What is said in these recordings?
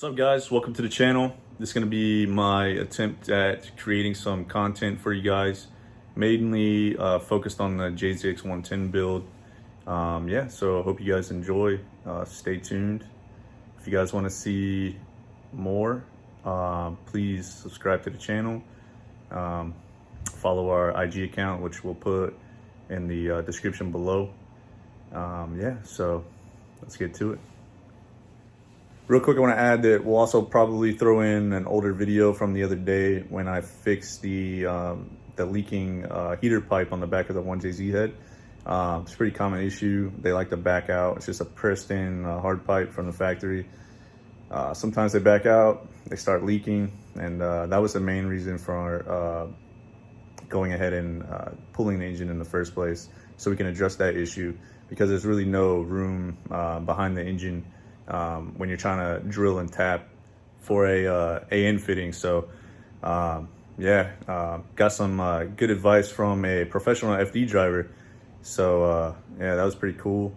What's up, guys? Welcome to the channel. This is going to be my attempt at creating some content for you guys, mainly focused on the Jzx110 build. Yeah, so I hope you guys enjoy. Stay tuned. If you guys want to see more, please subscribe to the channel. Follow our IG account, which we'll put in the description below. Yeah, so let's get to it. Real quick, I want to add that we'll also probably throw in an older video from the other day when I fixed the leaking heater pipe on the back of the 1jz head. It's a pretty common issue. They like to back out. It's just a pressed in hard pipe from the factory. Sometimes they back out, they start leaking, and that was the main reason for going ahead and pulling the engine in the first place, so we can address that issue, because there's really no room behind the engine when you're trying to drill and tap for a AN fitting. So yeah, got some good advice from a professional FD driver. So yeah, that was pretty cool.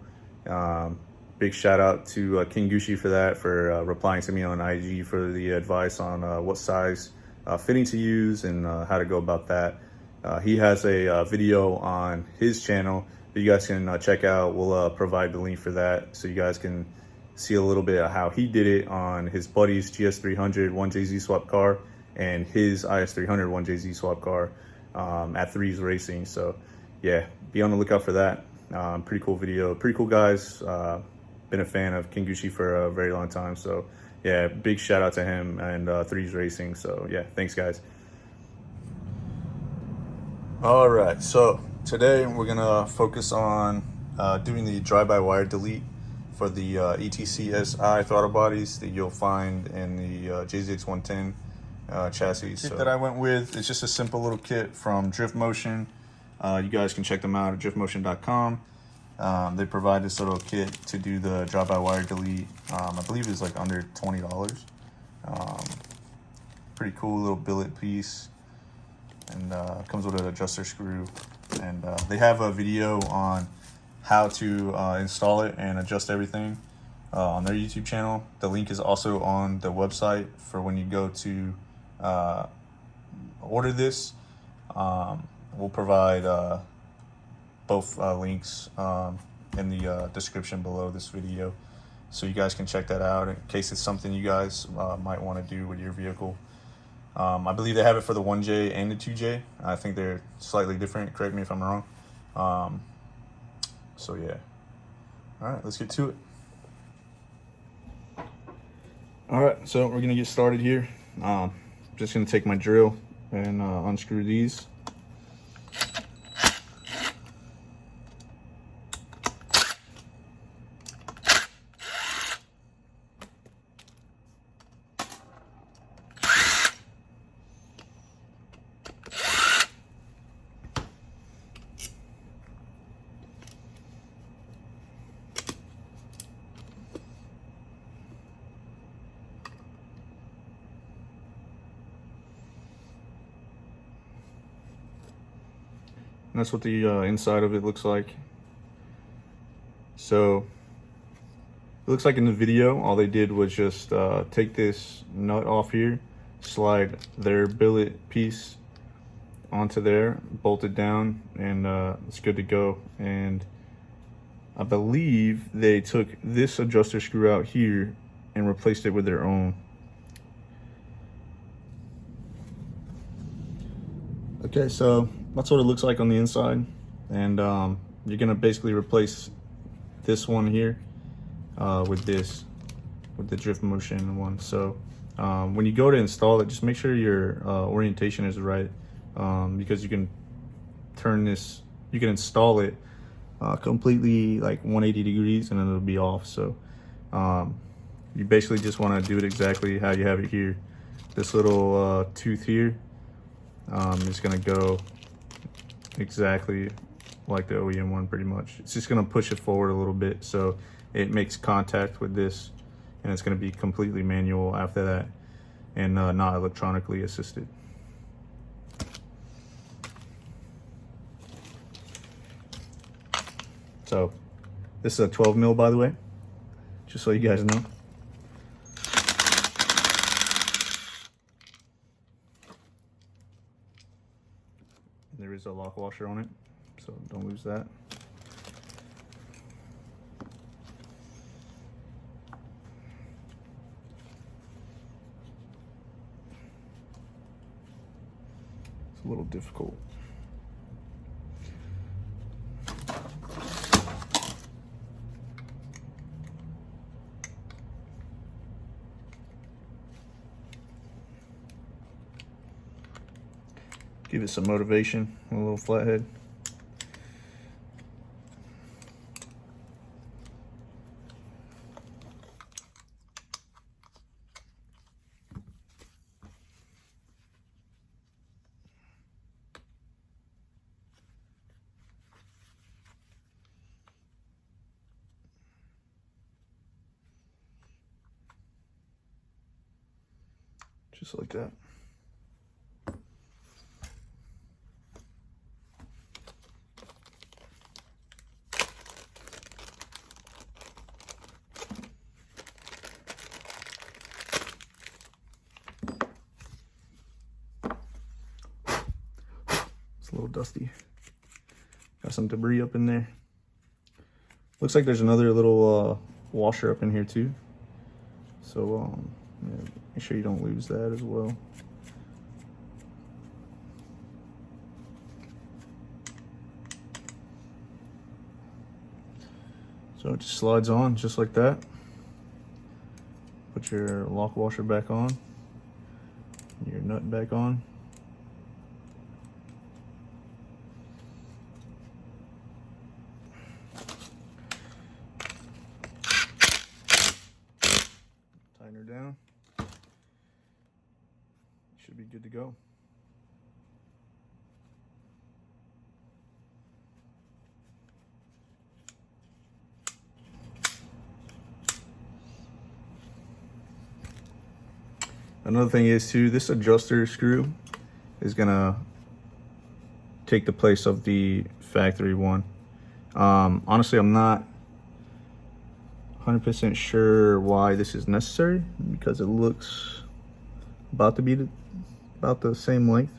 Big shout out to King Gushi for that, for replying to me on IG for the advice on what size fitting to use and how to go about that. He has a video on his channel that you guys can check out. We'll provide the link for that, so you guys can see a little bit of how he did it on his buddy's GS300 1jz swap car and his IS300 1jz swap car at Threesracing. So yeah, be on the lookout for that. Pretty cool video, pretty cool guys. Been a fan of King Gushi for a very long time. So yeah, big shout out to him and Threesracing. So yeah, thanks guys. All right, so today we're gonna focus on doing the drive-by-wire delete for the ETCS-i throttle bodies that you'll find in the Jzx110 chassis. The kit that I went with is just a simple little kit from Driftmotion. You guys can check them out at driftmotion.com. They provide this little kit to do the drive-by-wire delete. I believe it's like under $20. Pretty cool little billet piece, and comes with an adjuster screw. And they have a video on how to install it and adjust everything on their YouTube channel. The link is also on the website for when you go to order this. We'll provide both links in the description below this video, so you guys can check that out in case it's something you guys might want to do with your vehicle. I believe they have it for the 1J and the 2J. I think they're slightly different, correct me if I'm wrong. So yeah, all right, let's get to it. All right, so we're gonna get started here. Just gonna take my drill and unscrew these. And that's what the inside of it looks like. So it looks like in the video, all they did was just take this nut off here, slide their billet piece onto there, bolt it down, and it's good to go. And I believe they took this adjuster screw out here and replaced it with their own. Okay, so that's what it looks like on the inside. And you're gonna basically replace this one here with the Driftmotion one. So when you go to install it, just make sure your orientation is right, because you can turn this, you can install it completely like 180 degrees and then it'll be off. So you basically just want to do it exactly how you have it here. This little tooth here is going to go exactly like the OEM one, pretty much. It's just going to push it forward a little bit so it makes contact with this, and it's going to be completely manual after that and not electronically assisted. So this is a 12 mil, by the way, just so you guys know. is a lock washer on it, so don't lose that. It's a little difficult. Give it some motivation, a little flathead. Just like that. It's a little dusty. Got some debris up in there. Looks like there's another little washer up in here too. So yeah, make sure you don't lose that as well. So it just slides on just like that. Put your lock washer back on, your nut back on. Tighten her down. Should be good to go. Another thing is too, this adjuster screw is gonna take the place of the factory one. Honestly, I'm not 100% sure why this is necessary, because it looks about to be about the same length.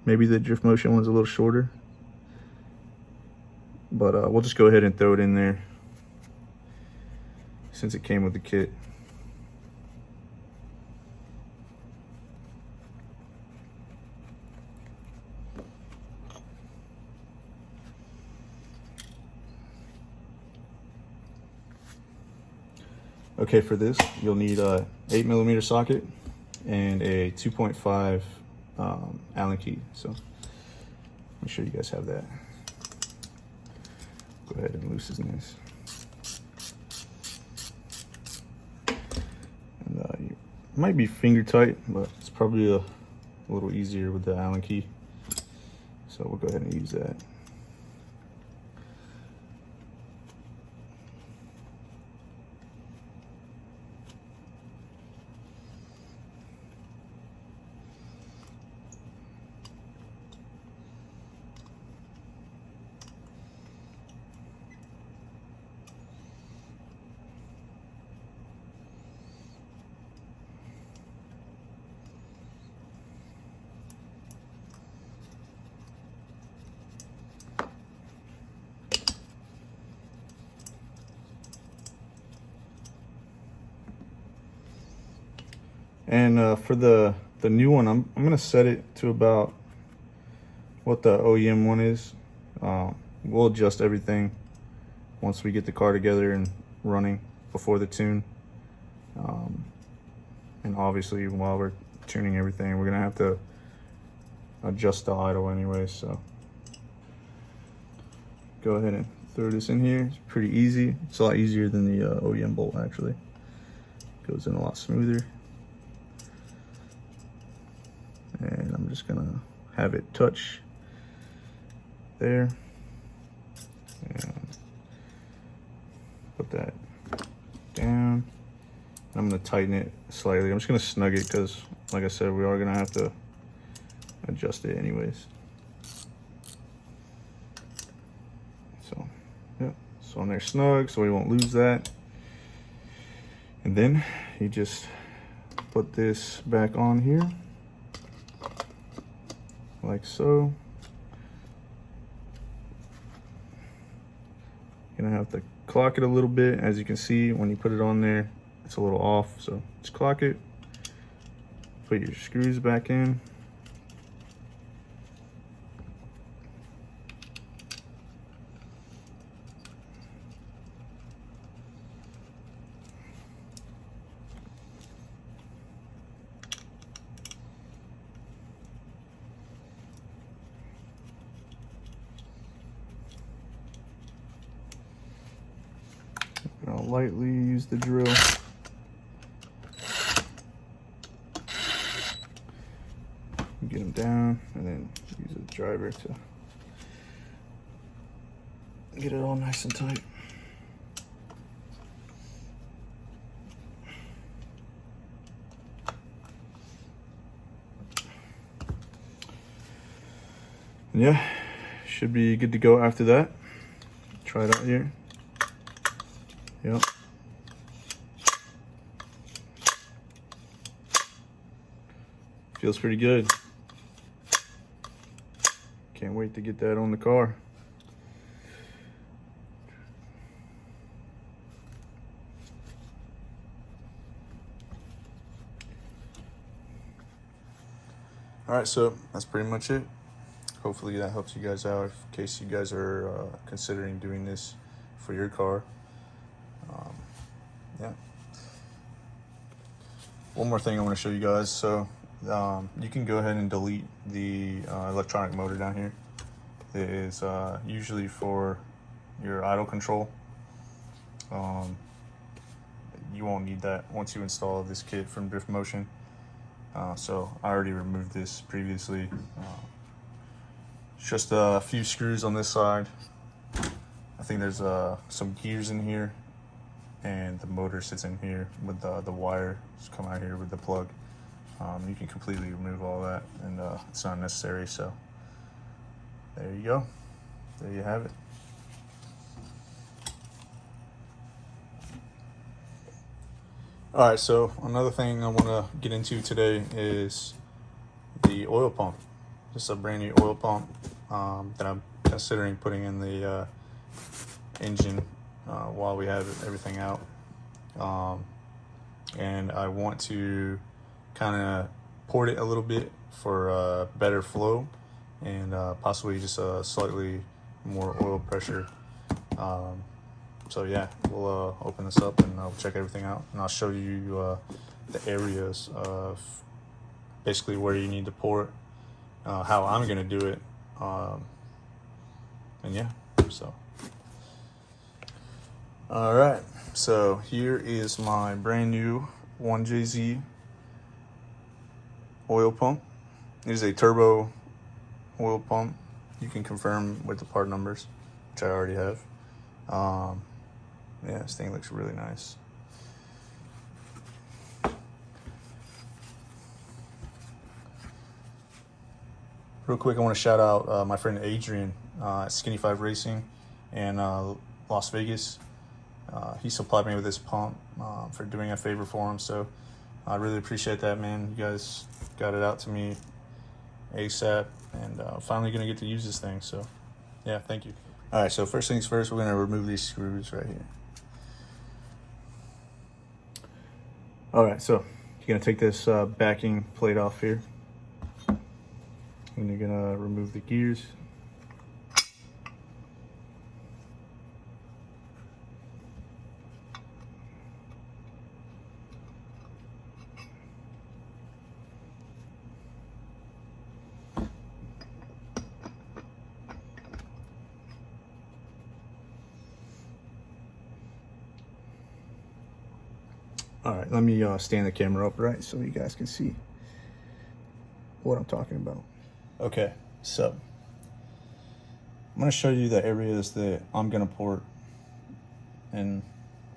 Maybe the Driftmotion one's a little shorter, but we'll just go ahead and throw it in there since it came with the kit. Okay, for this, you'll need a 8mm socket and a 2.5 Allen key. So make sure you guys have that. Go ahead and loosen this. And you might be finger tight, but it's probably a little easier with the Allen key. So we'll go ahead and use that. And for the new one, I'm gonna set it to about what the OEM one is. We'll adjust everything once we get the car together and running before the tune. And obviously while we're tuning everything, we're gonna have to adjust the idle anyway, so go ahead and throw this in here. It's pretty easy. It's a lot easier than the OEM bolt actually. Goes in a lot smoother. And I'm just gonna have it touch there and put that down. I'm gonna tighten it slightly. I'm just gonna snug it because, like I said, we are gonna have to adjust it anyways. So yeah, so on there snug, so we won't lose that. And then you just put this back on here like so. You're gonna have to clock it a little bit. As you can see, when you put it on there, it's a little off, so just clock it. Put your screws back in. I'll lightly use the drill. Get them down, and then use a driver to get it all nice and tight. And yeah, should be good to go after that. Try it out here. Yep. Feels pretty good. Can't wait to get that on the car. All right, so that's pretty much it. Hopefully that helps you guys out in case you guys are considering doing this for your car. Yeah. One more thing I want to show you guys. So you can go ahead and delete the electronic motor down here. It is usually for your idle control. You won't need that once you install this kit from Driftmotion. So I already removed this previously. It's just a few screws on this side. I think there's some gears in here, and the motor sits in here with the wire just come out here with the plug. You can completely remove all that, and it's not necessary. So there you go. There you have it. All right, so another thing I want to get into today is the oil pump. This is a brand new oil pump that I'm considering putting in the engine while we have everything out. And I want to kind of port it a little bit for better flow and possibly just slightly more oil pressure. So yeah, we'll open this up and I'll check everything out, and I'll show you the areas of basically where you need to pour it, how I'm gonna do it, and yeah, so. All right, so here is my brand new 1jz oil pump. It is a turbo oil pump. You can confirm with the part numbers, which I already have. Yeah, this thing looks really nice. Real quick, I want to shout out my friend Adrian at Skinny 5 Racing in Las Vegas. He supplied me with this pump for doing a favor for him, so I really appreciate that, man. You guys got it out to me ASAP, and finally gonna get to use this thing, so yeah, thank you. All right, so first things first, we're gonna remove these screws right here. All right, so you're gonna take this backing plate off here, and you're gonna remove the gears. All right, let me stand the camera upright so you guys can see what I'm talking about. Okay, so I'm gonna show you the areas that I'm gonna port and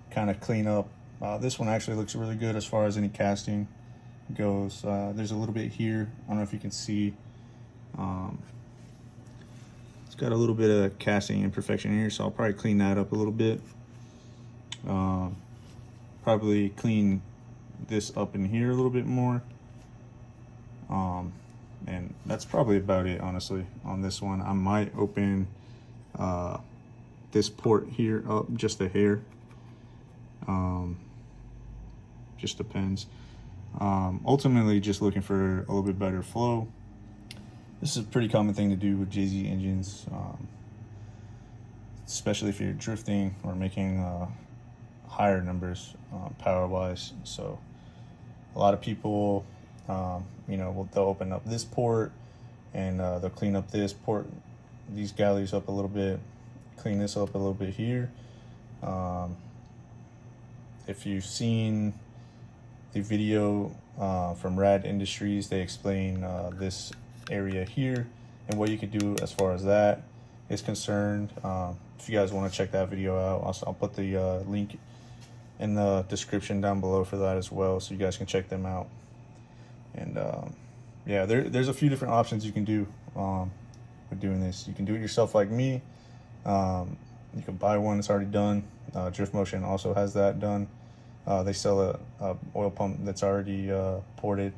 kind of clean up. This one actually looks really good as far as any casting goes. There's a little bit here, I don't know if you can see. It's got a little bit of casting imperfection here, so I'll probably clean that up a little bit. Probably clean this up in here a little bit more. And that's probably about it, honestly, on this one. I might open the this port here up just a hair. Just depends. Ultimately, just looking for a little bit better flow. This is a pretty common thing to do with JZ engines, especially if you're drifting or making higher numbers power-wise. So a lot of people, you know, they'll open up this port and they'll clean up this port, these galleys up a little bit, clean this up a little bit here. If you've seen the video from Rad Industries, they explain this area here and what you could do as far as that is concerned. If you guys want to check that video out, I'll put the link in the description down below for that as well, so you guys can check them out. And yeah, there's a few different options you can do with doing this. You can do it yourself like me. You can buy one that's already done. Driftmotion also has that done. They sell a oil pump that's already ported.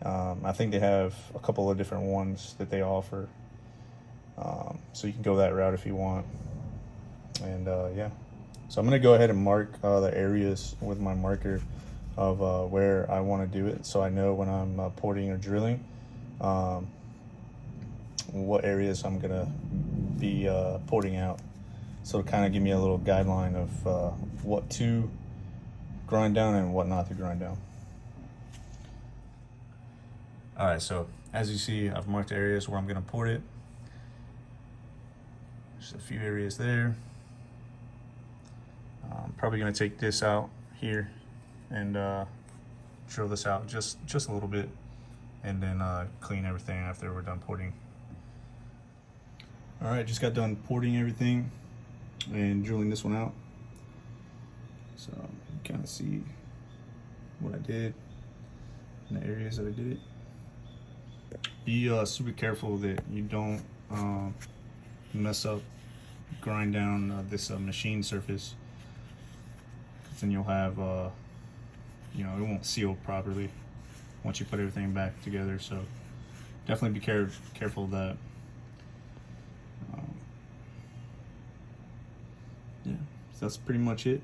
I think they have a couple of different ones that they offer. So you can go that route if you want. And yeah, so I'm gonna go ahead and mark the areas with my marker of where I want to do it, so I know when I'm porting or drilling what areas I'm gonna be porting out. So it'll kind of give me a little guideline of what to grind down and what not to grind down. All right, so as you see, I've marked areas where I'm gonna port it. Just a few areas there. I'm probably gonna take this out here and drill this out just a little bit, and then clean everything after we're done porting. All right, just got done porting everything and drilling this one out. So you kind of see what I did in the areas that I did it. Be super careful that you don't mess up, grind down this machine surface, because then you'll have, you know, it won't seal properly once you put everything back together. So definitely be careful of that. Yeah, so that's pretty much it.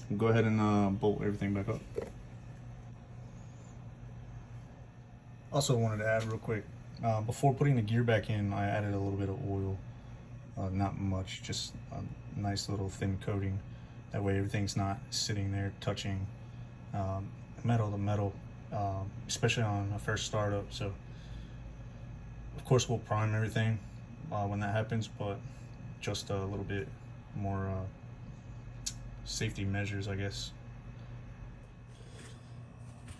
We'll go ahead and bolt everything back up. Also wanted to add real quick, before putting the gear back in, I added a little bit of oil. Not much, just a nice little thin coating. That way everything's not sitting there touching metal to metal, especially on a first startup. So of course we'll prime everything when that happens, but just a little bit more safety measures, I guess.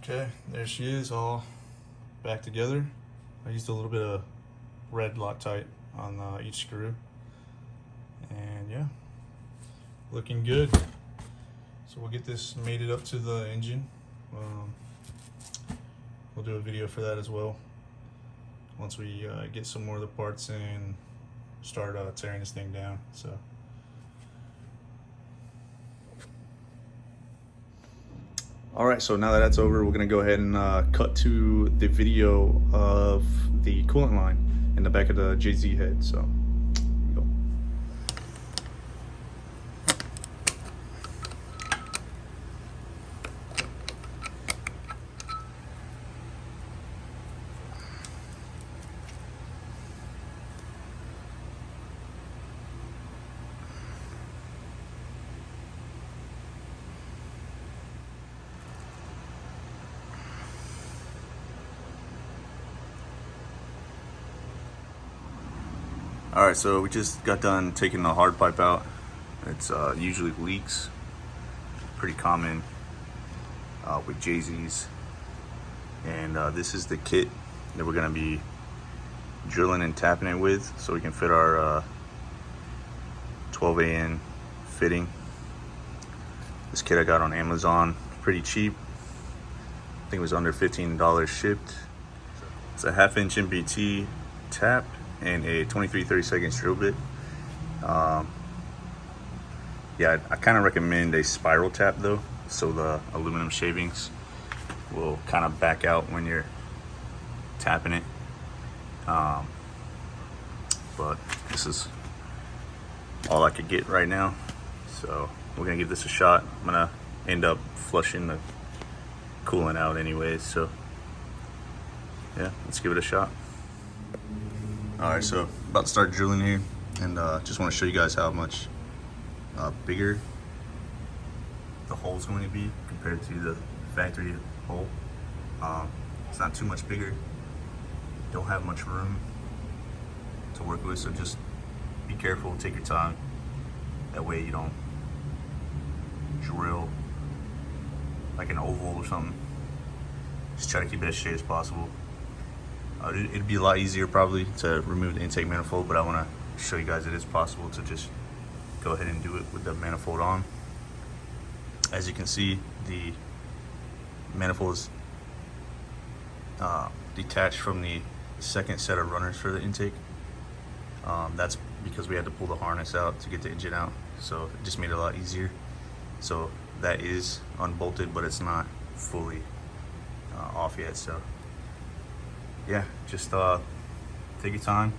Okay, there she is, all back together. I used a little bit of red Loctite on each screw, and yeah, looking good. So we'll get this mated up to the engine. We'll do a video for that as well once we get some more of the parts and start tearing this thing down. So all right, so now that that's over, we're gonna go ahead and cut to the video of the coolant line in the back of the JZ head. So go. All right, so we just got done taking the hard pipe out. It's usually leaks, pretty common with JZs. And this is the kit that we're gonna be drilling and tapping it with, so we can fit our 12AN fitting. This kit I got on Amazon, pretty cheap. I think it was under $15 shipped. It's a 1/2" MBT tap and a 23/32 drill bit. Yeah, I kind of recommend a spiral tap though, so the aluminum shavings will kind of back out when you're tapping it. But this is all I could get right now. So we're gonna give this a shot. I'm gonna end up flushing the coolant out anyways, so yeah, let's give it a shot. All right, so about to start drilling here, and just want to show you guys how much bigger the hole is going to be compared to the factory hole. It's not too much bigger, don't have much room to work with, so just be careful, take your time. That way you don't drill like an oval or something. Just try to keep it as straight as possible. It'd be a lot easier probably to remove the intake manifold, but I want to show you guys it is possible to just go ahead and do it with the manifold on. As you can see, the manifold is detached from the second set of runners for the intake. That's because we had to pull the harness out to get the engine out, so it just made it a lot easier. So that is unbolted, but it's not fully off yet. So yeah, just take your time,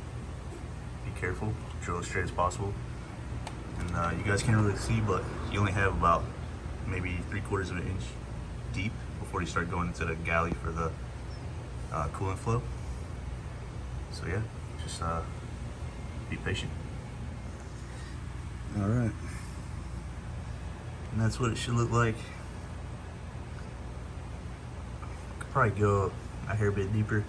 be careful, drill as straight as possible. And you guys can't really see, but you only have about maybe 3/4 of an inch deep before you start going into the galley for the coolant flow. So yeah, just be patient. All right, and that's what it should look like. Could probably go a hair bit deeper.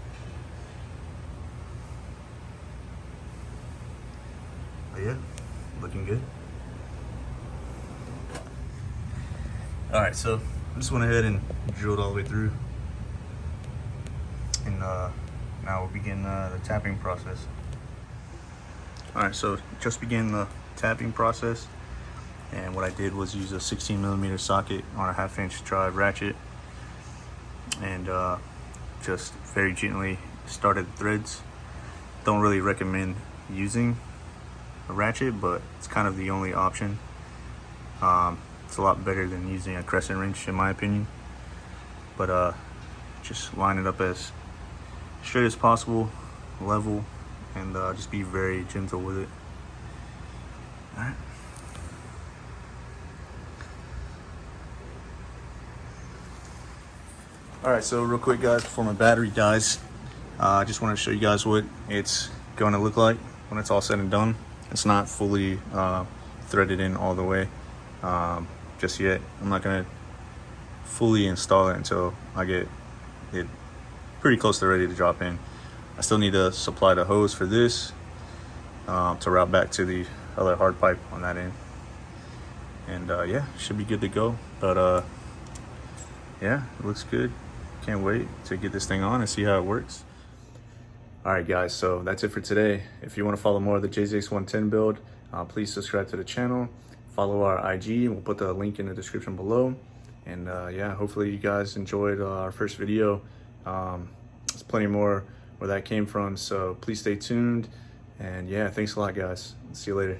But yeah, looking good. All right, so I just went ahead and drilled all the way through, and now we'll begin the tapping process. All right, so just began the tapping process, and what I did was use a 16mm socket on a 1/2 inch drive ratchet, and just very gently started the threads. Don't really recommend using a ratchet, but it's kind of the only option. It's a lot better than using a crescent wrench in my opinion, but just line it up as straight as possible, level, and just be very gentle with it. All right. All right, so real quick guys, before my battery dies, I just want to show you guys what it's going to look like when it's all said and done. It's not fully threaded in all the way just yet. I'm not going to fully install it until I get it pretty close to ready to drop in. I still need to supply the hose for this to route back to the other hard pipe on that end. And yeah, should be good to go. But yeah, it looks good. Can't wait to get this thing on and see how it works. All right guys, so that's it for today. If you want to follow more of the Jzx110 build, please subscribe to the channel, follow our IG, we'll put the link in the description below. And yeah, hopefully you guys enjoyed our first video. There's plenty more where that came from, so please stay tuned. And yeah, thanks a lot guys. See you later.